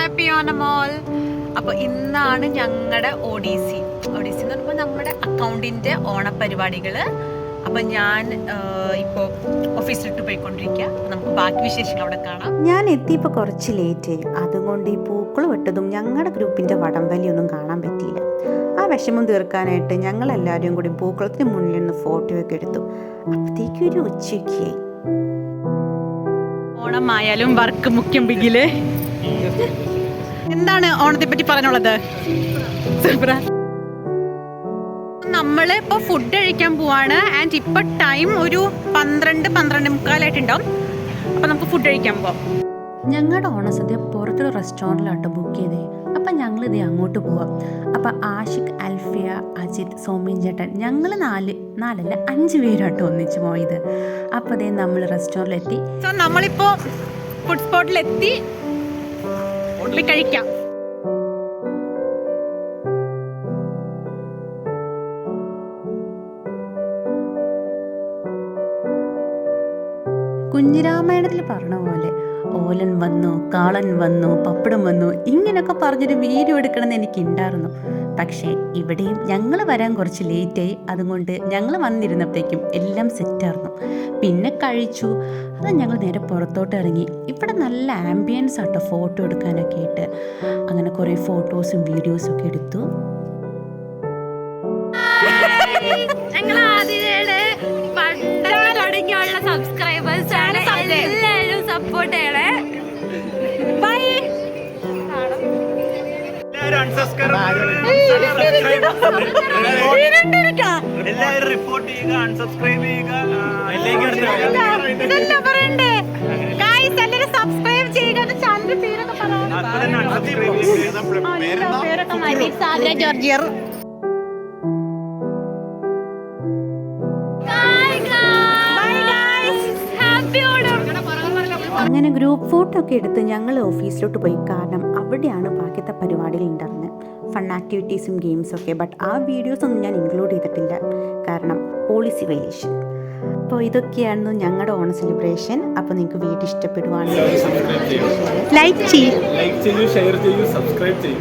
Happy Onam all. അപ്പോൾ ഇന്നാണ് ഞങ്ങളുടെ ഒഡീസി എന്ന് പറയുമ്പോൾ നമ്മുടെ അക്കൗണ്ടിൻ്റെ ഓണപരിപാടികൾ. അപ്പം ഞാൻ ഇപ്പോൾ ഓഫീസിലിട്ട് പോയിക്കൊണ്ടിരിക്കുക. നമുക്ക് ബാക്കി വിശേഷങ്ങൾ അവിടെ കാണാം. ഞാൻ എത്തിയപ്പോൾ കുറച്ച് ലേറ്റായി, അതുകൊണ്ട് ഈ പൂക്കൾ വെട്ടതും ഞങ്ങളുടെ ഗ്രൂപ്പിൻ്റെ വടംവലിയൊന്നും കാണാൻ പറ്റിയില്ല. ആ വിഷമം തീർക്കാനായിട്ട് ഞങ്ങളെല്ലാവരും കൂടി പൂക്കളത്തിന് മുന്നിൽ നിന്ന് ഫോട്ടോയൊക്കെ എടുത്തു. അപ്പോഴത്തേക്കും ഒരു ഉച്ചയ്ക്കായി. ഓണമായാലും വർക്ക് മുഖ്യം ബിഗില്. എന്താണ് ഓണത്തെ പറ്റി പറയാനുള്ളത്? നമ്മൾ ഇപ്പോൾ ഫുഡ് കഴിക്കാൻ പോവാണ്. ആൻഡ് ഇപ്പൊ ടൈം ഒരു 12-12:45 അപ്പൊ നമുക്ക് ഫുഡ് കഴിക്കാൻ പോവാം. ഞങ്ങളുടെ ഓണസദ്യ പുറത്തൊരു റെസ്റ്റോറൻറ്റിലാട്ടോ ബുക്ക് ചെയ്തേ. അപ്പം ഞങ്ങളിതേ അങ്ങോട്ട് പോവാം. അപ്പം ആഷിഖ്, അൽഫിയ, അജിത്, സോമിൻ ചേട്ടൻ, ഞങ്ങൾ 5 പേരാട്ടോ ഒന്നിച്ച് പോയത്. അപ്പം അതേ നമ്മൾ റെസ്റ്റോറൻറ്റിലെത്തി. സോ നമ്മളിപ്പോൾ ഫുഡ് സ്പോട്ടിലെത്തി, കഴിക്കാം. കുഞ്ഞിരാമായണത്തിൽ പറഞ്ഞ പോലെ ഓലൻ വന്നു, കാളൻ വന്നു, പപ്പടം വന്നു, ഇങ്ങനെയൊക്കെ പറഞ്ഞൊരു വീഡിയോ എടുക്കണമെന്ന് എനിക്കുണ്ടായിരുന്നു. പക്ഷേ ഇവിടെയും ഞങ്ങൾ വരാൻ കുറച്ച് ലേറ്റായി. അതുകൊണ്ട് ഞങ്ങൾ വന്നിരുന്നപ്പോഴേക്കും എല്ലാം സെറ്റായിരുന്നു. പിന്നെ കഴിച്ചു. അത് ഞങ്ങൾ നേരെ പുറത്തോട്ട് ഇറങ്ങി. ഇവിടെ നല്ല ആംബിയൻസ് ആട്ടോ ഫോട്ടോ എടുക്കാനൊക്കെ ആയിട്ട്. അങ്ങനെ കുറേ ഫോട്ടോസും വീഡിയോസും ഒക്കെ എടുത്തു. സബ്സ്ക്രൈബേഴ്സ് ആണ്, എല്ലാവരും സപ്പോർട്ട് ചെയ്യണേ. ബൈ. എല്ലാവരും റിപ്പോർട്ട് ചെയ്യുക, അൺസബ്സ്ക്രൈബ് ചെയ്യുക. ഇതെന്താ പറയണ്ടേ? ഗൈസ് എല്ലാവരും സബ്സ്ക്രൈബ് ചെയ്യുക. ചാനലിന്റെ പേരൊക്കെ ജോർജിയർ. അങ്ങനെ ഗ്രൂപ്പ് ഫോട്ടോ ഒക്കെ എടുത്ത് ഞങ്ങൾ ഓഫീസിലോട്ട് പോയി. കാരണം അവിടെയാണ് ബാക്കിയത്തെ പരിപാടികൾ ഉണ്ടായിരുന്നത്, ഫൺ ആക്ടിവിറ്റീസും ഗെയിംസൊക്കെ. ബട്ട് ആ വീഡിയോസൊന്നും ഞാൻ ഇൻക്ലൂഡ് ചെയ്തിട്ടില്ല, കാരണം പോളിസി വയലേഷൻ. അപ്പോൾ ഇതൊക്കെയായിരുന്നു ഞങ്ങളുടെ ഓണ സെലിബ്രേഷൻ. അപ്പോൾ നിങ്ങൾക്ക് വീഡിയോ ഇഷ്ടപ്പെടുവാണെങ്കിൽ ലൈക്ക് ചെയ്യൂ, ഷെയർ ചെയ്യൂ, സബ്സ്ക്രൈബ് ചെയ്യൂ.